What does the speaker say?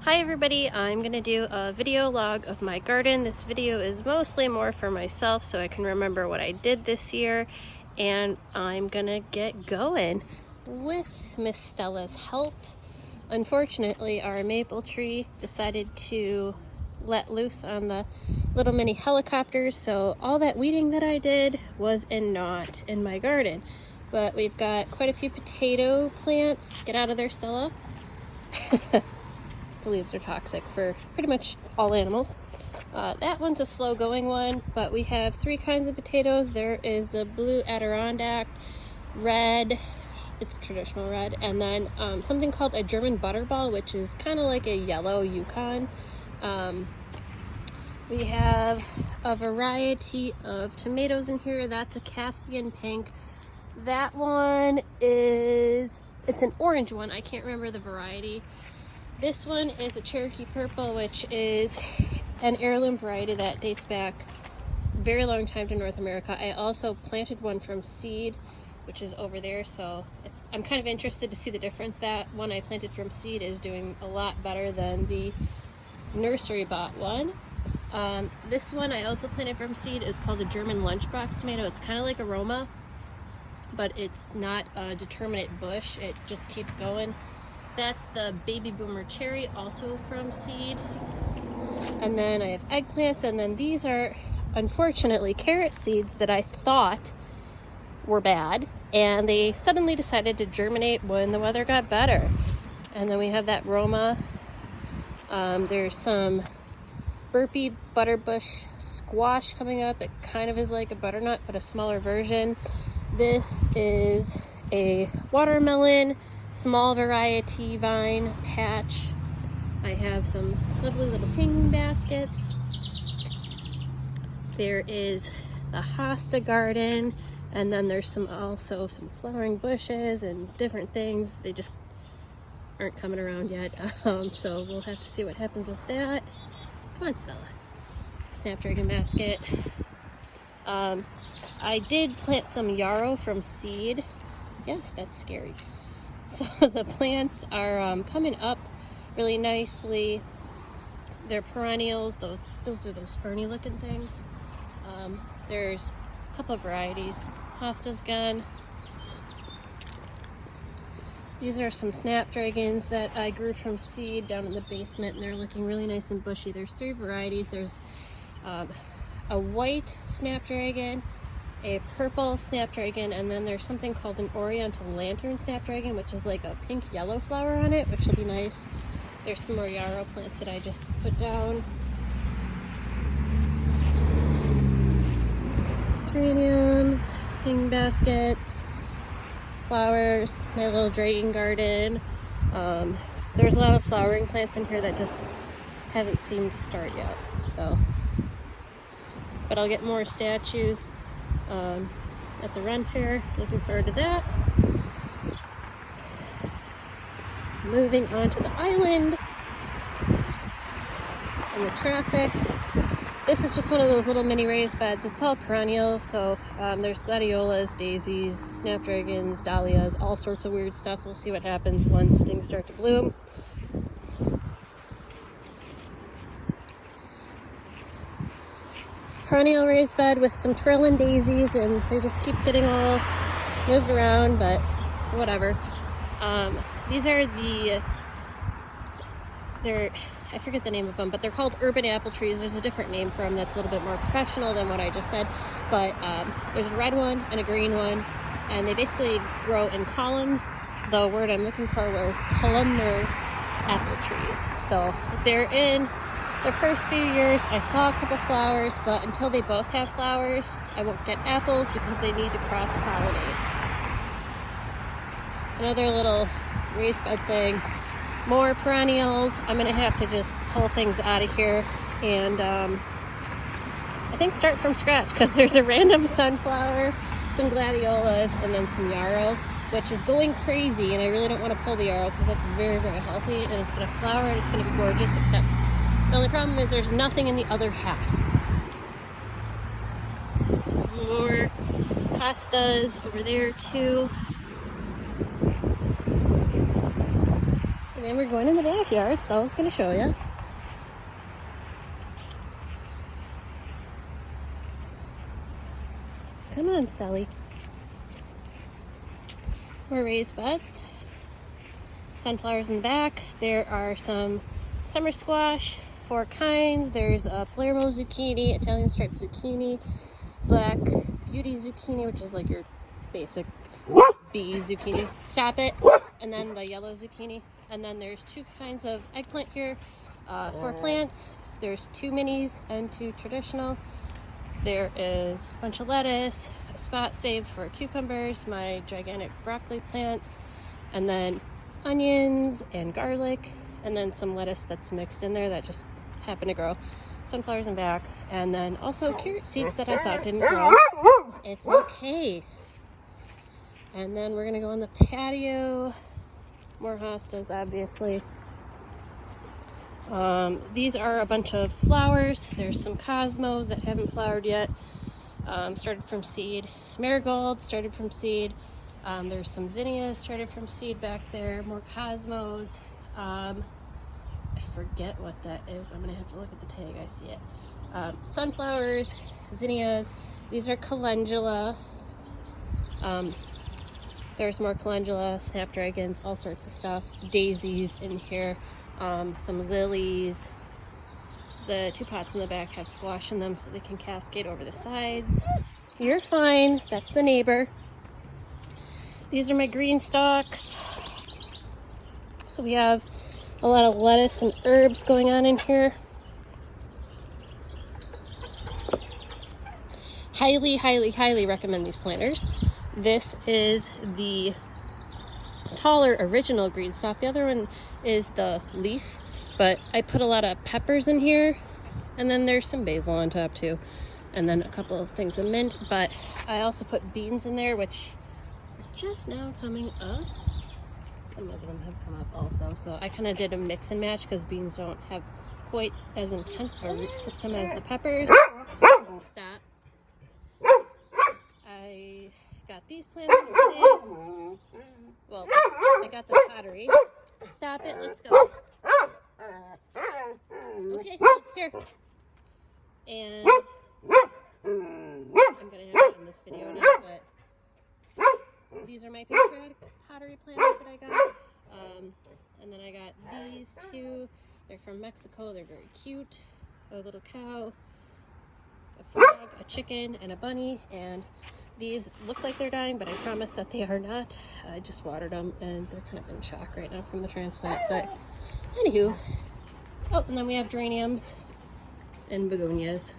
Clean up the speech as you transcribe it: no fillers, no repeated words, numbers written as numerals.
Hi everybody, I'm going to do a video log of my garden. This video is mostly more for myself so I can remember what I did this year, and I'm going to get going with Miss Stella's help. Unfortunately, our maple tree decided to let loose on the little mini helicopters, so all that weeding that I did was not in my garden. But we've got quite a few potato plants. Get out of there, Stella. The leaves are toxic for pretty much all animals. That one's a slow going one, but we have three kinds of potatoes. There is the blue Adirondack, red, it's a traditional red, and then something called a German butterball, which is kind of like a yellow Yukon. We have a variety of tomatoes in here. That's a Caspian pink. That one is, it's an orange one. I can't remember the variety. This one is a Cherokee Purple, which is an heirloom variety that dates back a very long time to North America. I also planted one from seed, which is over there, so I'm kind of interested to see the difference. That one I planted from seed is doing a lot better than the nursery bought one. This one I also planted from seed is called a German lunchbox tomato. It's kind of like a Roma, but it's not a determinate bush. It just keeps going. That's the Baby Boomer Cherry, also from seed. And then I have eggplants, and then these are unfortunately carrot seeds that I thought were bad, and they suddenly decided to germinate when the weather got better. And then we have that Roma. There's some burpee butterbush squash coming up. It kind of is like a butternut, but a smaller version. This is a watermelon small variety vine patch. I have some lovely little hanging baskets. There is the hosta garden, and then there's also some flowering bushes and different things. They just aren't coming around yet, so we'll have to see what happens with that. Come on, Stella. Snapdragon basket. I did plant some yarrow from seed. Yes, that's scary. So the plants are coming up really nicely. They're perennials. Those are those ferny looking things. There's a couple of varieties. Hosta's gone. These are some snapdragons that I grew from seed down in the basement, and they're looking really nice and bushy. There's three varieties. There's a white snapdragon, a purple snapdragon, and then there's something called an oriental lantern snapdragon, which is like a pink yellow flower on it, which will be nice. There's some more yarrow plants that I just put down. Geraniums, hanging baskets, flowers, my little dragon garden. There's a lot of flowering plants in here that just haven't seemed to start yet, so. But I'll get more statues at the Ren Fair. Looking forward to that. Moving on to the island and the traffic. This is just one of those little mini raised beds. It's all perennial, so there's gladiolas, daisies, snapdragons, dahlias, all sorts of weird stuff. We'll see what happens once things start to bloom. Perennial raised bed with some trailing daisies, and they just keep getting all moved around, but whatever. These are I forget the name of them, but they're called urban apple trees. There's a different name for them that's a little bit more professional than what I just said, but there's a red one and a green one, and they basically grow in columns. The word I'm looking for was columnar apple trees. So they're in the first few years. I saw a couple flowers, but until they both have flowers, I won't get apples because they need to cross-pollinate. Another little raised bed thing. More perennials. I'm gonna have to just pull things out of here and I think start from scratch, because there's a random sunflower, some gladiolas, and then some yarrow, which is going crazy, and I really don't want to pull the yarrow because that's very, very healthy, and it's gonna flower and it's gonna be gorgeous, except the only problem is there's nothing in the other half. More pastas over there too. And then we're going in the backyard. Stella's going to show you. Come on, Stelly. More raised beds. Sunflowers in the back. There are some summer squash, 4 kinds. There's a Palermo zucchini, Italian striped zucchini, black beauty zucchini, which is like your basic bee zucchini. Stop it. And then the yellow zucchini. And then there's 2 kinds of eggplant here. 4 plants. There's 2 minis and 2 traditional. There is a bunch of lettuce, a spot saved for cucumbers, my gigantic broccoli plants, and then onions and garlic, and then some lettuce that's mixed in there that just happened to grow. Sunflowers in back, and then also carrot seeds that I thought didn't grow. It's okay. And then we're gonna go on the patio. More hostas, obviously. These are a bunch of flowers. There's some cosmos that haven't flowered yet. Started from seed. Marigold started from seed. There's some zinnias started from seed back there. More cosmos. I forget what that is. I'm gonna have to look at the tag. I see it. Sunflowers, zinnias. These are calendula. There's more calendula, snapdragons, all sorts of stuff. Daisies in here. Some lilies. The 2 pots in the back have squash in them so they can cascade over the sides. You're fine. That's the neighbor. These are my green stalks. So we have a lot of lettuce and herbs going on in here. Highly, highly, highly recommend these planters. This is the taller original green stalk. The other one is the leaf, but I put a lot of peppers in here, and then there's some basil on top too, and then a couple of things of mint. But I also put beans in there, which are just now coming up. Some of them have come up also, so I kind of did a mix and match because beans don't have quite as intense of a root system as the peppers. Stop. I got these planters today. Well, I got the pottery. Stop it, let's go. Okay, so here. And I'm gonna have to end this video now, but these are my patriotic pottery planters that I got. And then I got these 2. They're from Mexico. They're very cute. A little cow, a frog, a chicken, and a bunny. And these look like they're dying, but I promise that they are not. I just watered them, and they're kind of in shock right now from the transplant. But anywho, oh, and then we have geraniums and begonias.